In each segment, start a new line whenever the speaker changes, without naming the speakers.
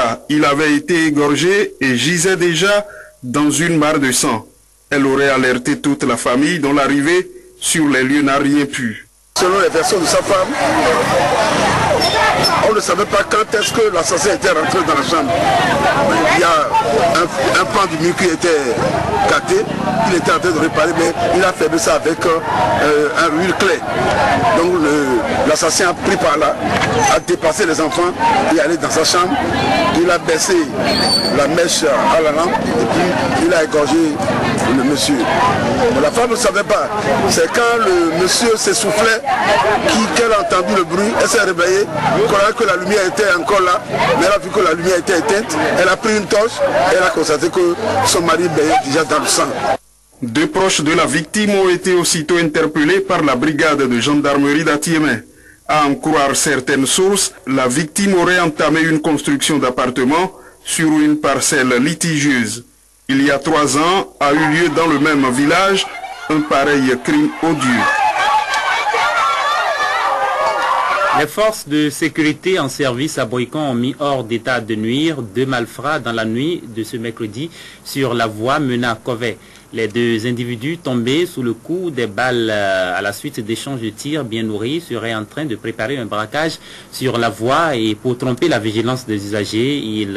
là, il avait été égorgé et gisait déjà dans une mare de sang. Elle aurait alerté toute la famille dont l'arrivée sur les lieux n'a rien pu.
Selon les versions de sa femme, on ne savait pas quand est-ce que l'assassin était rentré dans la chambre. Il y a un pan du mur qui était gâté, il était en train de réparer, mais il a fermé ça avec un huile clé. Donc l'assassin a pris par là, a dépassé les enfants et est allé dans sa chambre. Il a baissé la mèche à la lampe et puis il a égorgé le monsieur. Mais la femme ne savait pas. C'est quand le monsieur s'essoufflait qu'elle a entendu le bruit, elle s'est réveillée, croyant que la lumière était encore là, mais elle a vu que la lumière était éteinte, elle a pris une torche et elle a constaté que son mari baignait déjà dans le sang.
Deux proches de la victime ont été aussitôt interpellés par la brigade de gendarmerie d'Atiémé. À en croire certaines sources, la victime aurait entamé une construction d'appartements sur une parcelle litigieuse. Il y a 3 ans, a eu lieu dans le même village un pareil crime odieux.
Les forces de sécurité en service à Boycon ont mis hors d'état de nuire 2 malfrats dans la nuit de ce mercredi sur la voie menant à Kovet. Les 2 individus tombés sous le coup des balles à la suite d'échanges de tirs bien nourris seraient en train de préparer un braquage sur la voie et pour tromper la vigilance des usagers, ils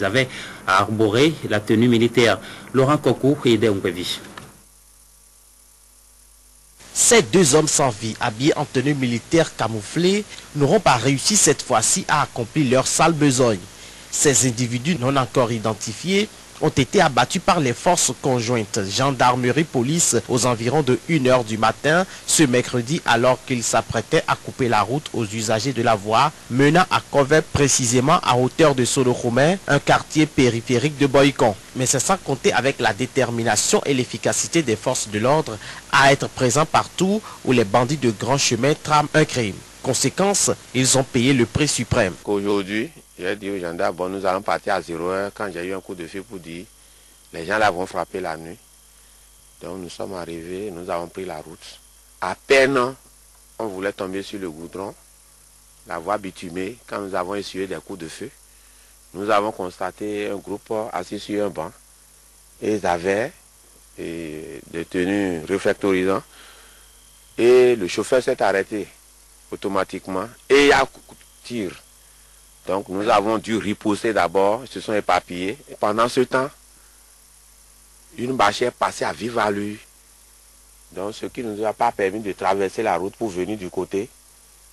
avaient arboré la tenue militaire. Laurent Kokou et Deumpevi.
Ces 2 hommes sans vie, habillés en tenue militaire camouflée, n'auront pas réussi cette fois-ci à accomplir leur sale besogne. Ces individus non encore identifiés ont été abattus par les forces conjointes gendarmerie-police aux environs de 1h du matin ce mercredi alors qu'ils s'apprêtaient à couper la route aux usagers de la voie menant à Kovet, précisément à hauteur de Solokhomé, un quartier périphérique de Boycon. Mais c'est sans compter avec la détermination et l'efficacité des forces de l'ordre à être présents partout où les bandits de grand chemin trament un crime. Conséquence, ils ont payé le prix suprême.
Aujourd'hui, j'ai dit aux gendarmes, bon, nous allons partir à 0h quand j'ai eu un coup de fil pour dire les gens là vont frapper la nuit. Donc nous sommes arrivés, nous avons pris la route. À peine on voulait tomber sur le goudron, la voie bitumée, quand nous avons essuyé des coups de feu, nous avons constaté un groupe assis sur un banc et ils avaient des tenues réflectorisantes et le chauffeur s'est arrêté automatiquement et il y a un tir. Donc nous avons dû riposter d'abord, ils se sont éparpillés. Et pendant ce temps, une bâchère passait à vive allure. Donc ce qui ne nous a pas permis de traverser la route pour venir du côté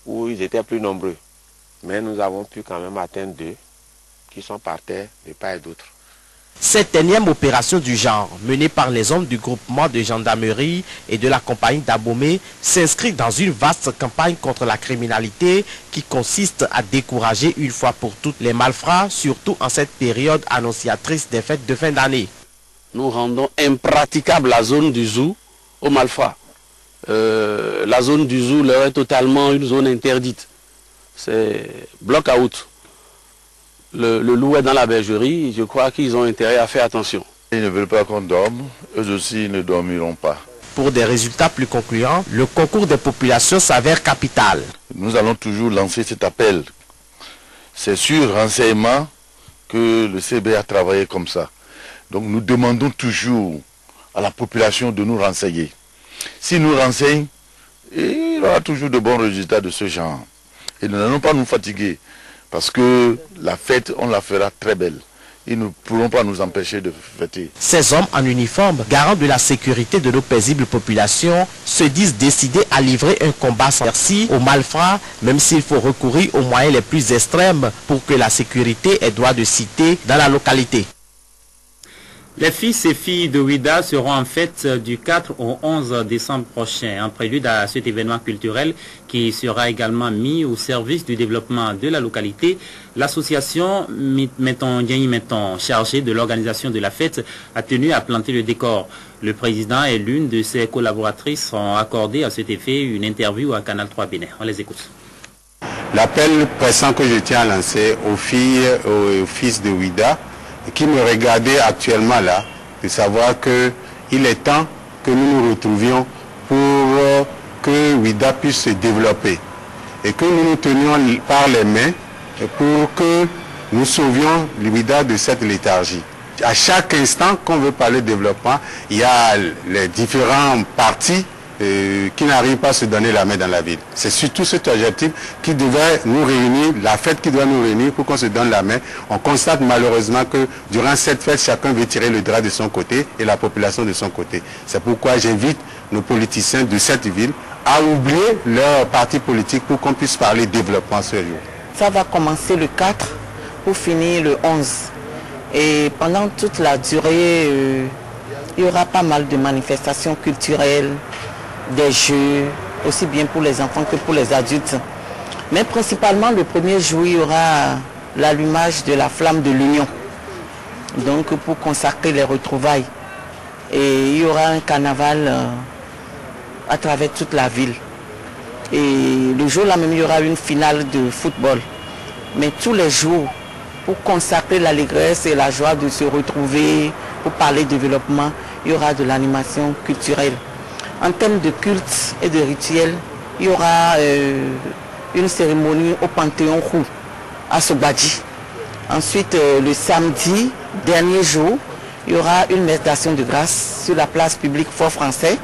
où ils étaient plus nombreux. Mais nous avons pu quand même atteindre 2 qui sont par terre de part et d'autre.
Cette énième opération du genre, menée par les hommes du groupement de gendarmerie et de la compagnie d'Abomey, s'inscrit dans une vaste campagne contre la criminalité qui consiste à décourager une fois pour toutes les malfrats, surtout en cette période annonciatrice des fêtes de fin d'année.
Nous rendons impraticable la zone du zoo aux malfrats. La zone du zoo leur est totalement une zone interdite. C'est block-out. Le loup est dans la bergerie, je crois qu'ils ont intérêt à faire attention.
Ils ne veulent pas qu'on dorme, eux aussi ne dormiront pas.
Pour des résultats plus concluants, le concours des populations s'avère capital.
Nous allons toujours lancer cet appel. C'est sur renseignement que le CB a travaillé comme ça. Donc nous demandons toujours à la population de nous renseigner. S'ils nous renseignent, il y aura toujours de bons résultats de ce genre. Et nous n'allons pas nous fatiguer. Parce que la fête, on la fera très belle. Ils ne pourront pas nous empêcher de fêter.
Ces hommes en uniforme, garants de la sécurité de nos paisibles populations, se disent décidés à livrer un combat sans merci aux malfrats, même s'il faut recourir aux moyens les plus extrêmes pour que la sécurité ait droit de cité dans la localité.
Les fils et filles de Ouida seront en fête du 4 au 11 décembre prochain, en prélude à cet événement culturel qui sera également mis au service du développement de la localité. L'association Meton chargée de l'organisation de la fête a tenu à planter le décor. Le président et l'une de ses collaboratrices ont accordé à cet effet une interview à Canal 3 Bénin. On les écoute.
L'appel pressant que je tiens à lancer aux filles et aux fils de Ouida, qui me regardaient actuellement là, de savoir qu'il est temps que nous nous retrouvions pour que Ouida puisse se développer et que nous nous tenions par les mains pour que nous sauvions l'Ouida de cette léthargie. À chaque instant qu'on veut parler de développement, il y a les différents partis qui n'arrivent pas à se donner la main dans la ville. C'est surtout cet objectif qui devait nous réunir, la fête qui doit nous réunir pour qu'on se donne la main. On constate malheureusement que durant cette fête, chacun veut tirer le drap de son côté et la population de son côté. C'est pourquoi j'invite nos politiciens de cette ville à oublier leur parti politique pour qu'on puisse parler développement sérieux.
Ça va commencer le 4 pour finir le 11. Et pendant toute la durée, il y aura pas mal de manifestations culturelles, des jeux, aussi bien pour les enfants que pour les adultes. Mais principalement, le premier jour, il y aura l'allumage de la flamme de l'Union. Donc, pour consacrer les retrouvailles. Et il y aura un carnaval à travers toute la ville. Et le jour-là même, il y aura une finale de football. Mais tous les jours, pour consacrer l'allégresse et la joie de se retrouver, pour parler développement, il y aura de l'animation culturelle. En termes de culte et de rituel, il y aura une cérémonie au Panthéon Roux, à Sobadji. Ensuite, le samedi, dernier jour, il y aura une messe d'action de grâce sur la place publique Fort Français.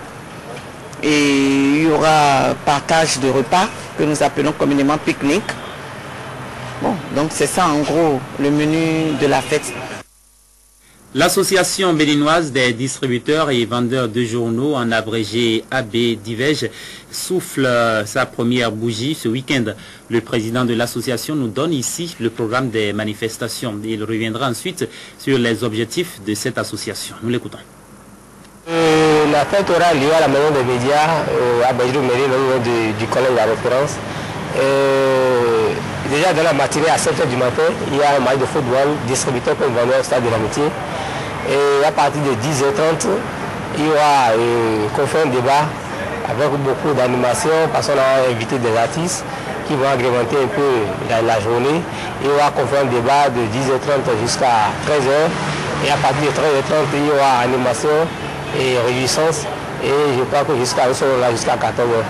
Et il y aura partage de repas que nous appelons communément pique-nique. Bon, donc c'est ça en gros le menu de la fête.
L'association béninoise des distributeurs et vendeurs de journaux, en abrégé AB-Divège, souffle sa première bougie ce week-end. Le président de l'association nous donne ici le programme des manifestations. Il reviendra ensuite sur les objectifs de cette association. Nous l'écoutons.
La fête aura lieu à la maison des médias, à Badjou-Méry, au niveau du collège de la référence. Déjà dans la matinée à 7h du matin, il y a un match de football distributeur comme vendeur au stade de l'Amitié. Et à partir de 10h30, il y aura un débat avec beaucoup d'animation parce qu'on a invité des artistes qui vont agrémenter un peu la journée. Il y aura un débat de 10h30 jusqu'à 13h. Et à partir de 13h30, il y aura animation et réjouissance. Et je crois que jusqu'à 14h.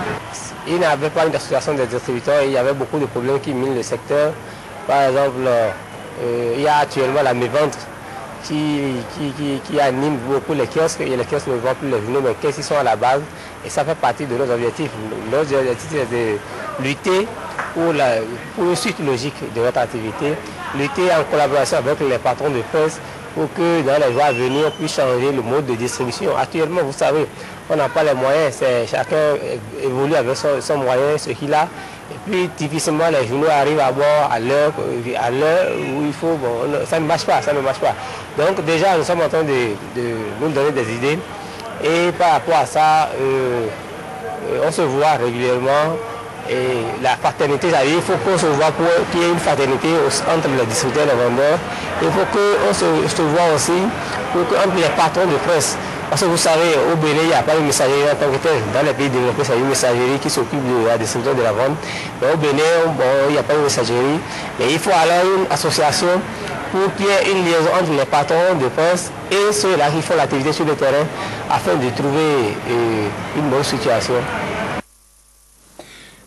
Il n'y avait pas une association des distributeurs, il y avait beaucoup de problèmes qui minent le secteur. Par exemple, il y a actuellement la mévente qui anime beaucoup les kiosques, et les kiosques ne vendent plus les journaux, mais qu'est-ce qu'ils sont à la base. Et ça fait partie de nos objectifs. Nos objectifs, c'est de lutter pour une suite logique de notre activité, lutter en collaboration avec les patrons de presse pour que dans les jours à venir, on puisse changer le mode de distribution. Actuellement, vous savez, on n'a pas les moyens, chacun évolue avec son moyen, ce qu'il a. Et puis, difficilement, les journaux arrivent à bord à l'heure où il faut. Bon, ça ne marche pas, ça ne marche pas. Donc, déjà, nous sommes en train de nous donner des idées. Et par rapport à ça, on se voit régulièrement. Et la fraternité, il faut qu'on se voit pour qu'il y ait une fraternité entre les distributeurs et les vendeurs. Il faut qu'on se voit aussi entre les patrons de presse. Parce que vous savez, au Bénin, il n'y a pas de messagerie en tant que tel. Dans les pays développés, c'est une messagerie qui s'occupe de la distribution de la vente. Mais au Bénin, il n'y a pas de messagerie. Mais il faut alors une association pour qu'il y ait une liaison entre les patrons de presse et ceux-là qui font l'activité sur le terrain afin de trouver une bonne situation.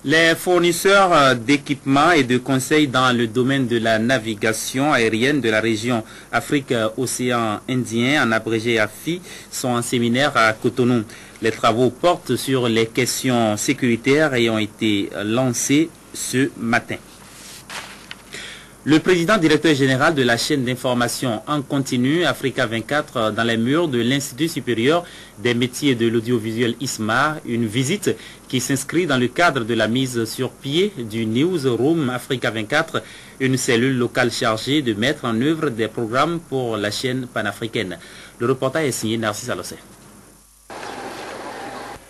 Les fournisseurs d'équipements et de conseils dans le domaine de la navigation aérienne de la région Afrique-Océan Indien, en abrégé AFI, sont en séminaire à Cotonou. Les travaux portent sur les questions sécuritaires et ont été lancés ce matin. Le président directeur général de la chaîne d'information en continu Africa 24 dans les murs de l'Institut supérieur des métiers de l'audiovisuel ISMA, une visite qui s'inscrit dans le cadre de la mise sur pied du Newsroom Africa 24, une cellule locale chargée de mettre en œuvre des programmes pour la chaîne panafricaine. Le reportage est signé Narcisse Alossé.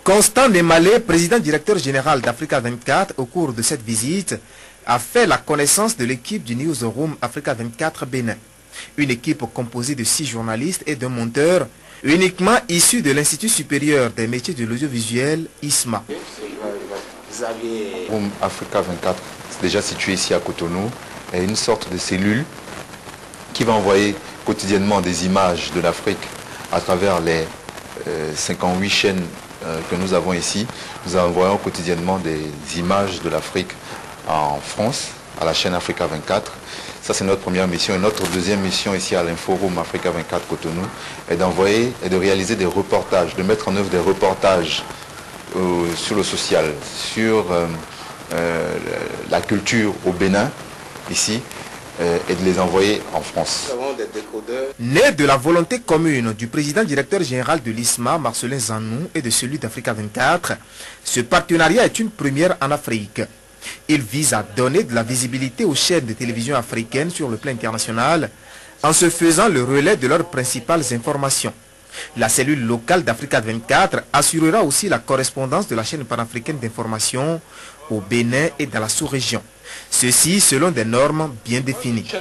Constant Demalé, président directeur général d'Africa 24, au cours de cette visite, a fait la connaissance de l'équipe du Newsroom Africa 24 Bénin. Une équipe composée de 6 journalistes et d'un monteur, uniquement issus de l'Institut supérieur des métiers de l'audiovisuel ISMA.
Newsroom Africa 24, déjà situé ici à Cotonou, est une sorte de cellule qui va envoyer quotidiennement des images de l'Afrique à travers les 58 chaînes que nous avons ici. Nous envoyons quotidiennement des images de l'Afrique en France, à la chaîne Africa 24. Ça, c'est notre première mission. Et notre deuxième mission ici à l'Inforum Africa 24 Cotonou est d'envoyer et de réaliser des reportages, de mettre en œuvre des reportages sur le social, sur la culture au Bénin, ici, et de les envoyer en France.
Né de la volonté commune du président directeur général de l'ISMA, Marcelin Zanou, et de celui d'Africa 24, ce partenariat est une première en Afrique. Il vise à donner de la visibilité aux chaînes de télévision africaines sur le plan international en se faisant le relais de leurs principales informations. La cellule locale d'Africa 24 assurera aussi la correspondance de la chaîne panafricaine d'information au Bénin et dans la sous-région. Ceci selon des normes bien définies.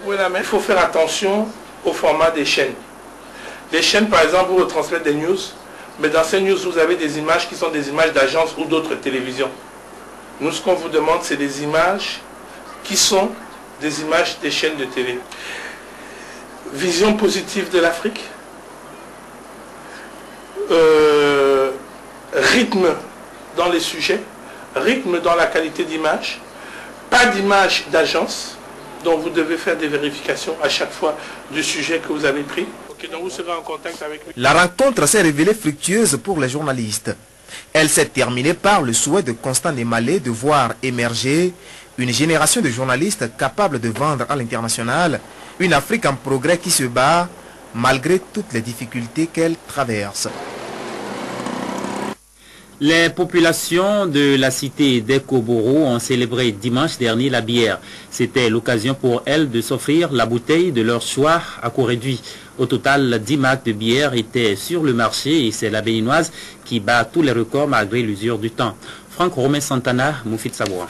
Il faut faire attention au format des chaînes. Les chaînes, par exemple, vous retransmettent des news, mais dans ces news, vous avez des images qui sont des images d'agences ou d'autres télévisions. Nous, ce qu'on vous demande, c'est des images qui sont des images des chaînes de télé. Vision positive de l'Afrique. Rythme dans les sujets. Rythme dans la qualité d'image. Pas d'image d'agence, dont vous devez faire des vérifications à chaque fois du sujet que vous avez pris. Donc vous serez en contact avec lui.
La rencontre s'est révélée fructueuse pour les journalistes. Elle s'est terminée par le souhait de Constant Nemalé de voir émerger une génération de journalistes capables de vendre à l'international une Afrique en progrès qui se bat malgré toutes les difficultés qu'elle traverse.
Les populations de la cité d'Ekoboro ont célébré dimanche dernier la bière. C'était l'occasion pour elles de s'offrir la bouteille de leur choix à coût réduit. Au total, 10 marques de bière étaient sur le marché et c'est la béninoise qui bat tous les records malgré l'usure du temps. Franck Romain Santana, Moufid Saboua.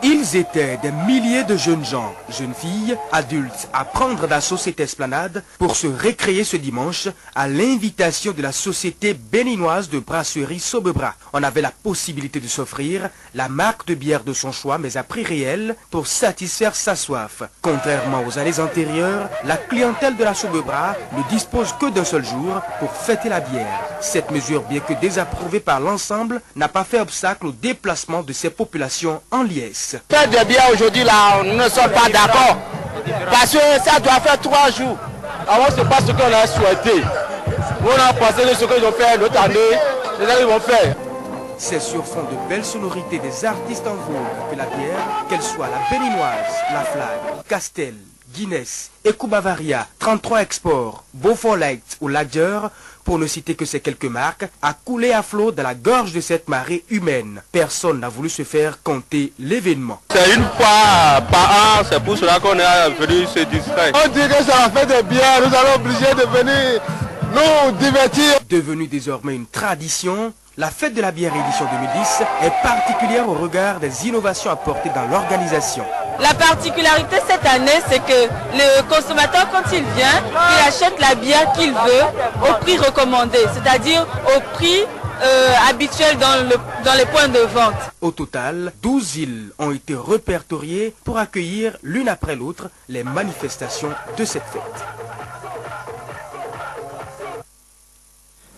Ils étaient des milliers de jeunes gens, jeunes filles, adultes, à prendre d'assaut cette esplanade pour se récréer ce dimanche à l'invitation de la société béninoise de brasserie Sobebra. On avait la possibilité de s'offrir la marque de bière de son choix, mais à prix réel pour satisfaire sa soif. Contrairement aux années antérieures, la clientèle de la Sobebra ne dispose que d'un seul jour pour fêter la bière. Cette mesure, bien que désapprouvée par l'ensemble, n'a pas fait obstacle au déplacement de ces populations en liesse.
Faire de bière aujourd'hui là, nous ne sommes pas d'accord. Parce que ça doit faire 3 jours. Avant, ce n'est pas ce qu'on a souhaité. On a pensé que ce qu'ils ont fait l'autre année, les gens vont faire.
C'est sur fond de belles sonorités des artistes en vogue que la bière, qu'elle soit la béninoise, la Flag, Castel, Guinness, Ecubavaria, 33 Export, Beaufort Light ou Lager, pour ne citer que ces quelques marques, a coulé à flot dans la gorge de cette marée humaine. Personne n'a voulu se faire compter l'événement.
C'est une fois par an, c'est pour cela qu'on est venu se distraire.
On dit que ça va faire des bières, nous allons obliger de venir nous divertir.
Devenue désormais une tradition, la fête de la bière édition 2010 est particulière au regard des innovations apportées dans l'organisation.
La particularité cette année, c'est que le consommateur, quand il vient, il achète la bière qu'il veut au prix recommandé, c'est-à-dire au prix habituel dans les points de vente.
Au total, 12 îles ont été répertoriées pour accueillir l'une après l'autre les manifestations de cette fête.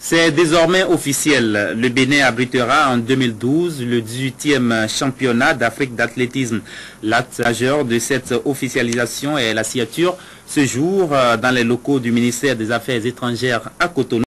C'est désormais officiel. Le Bénin abritera en 2012 le 18e championnat d'Afrique d'athlétisme. L'acte majeur de cette officialisation est la signature ce jour dans les locaux du ministère des Affaires étrangères à Cotonou.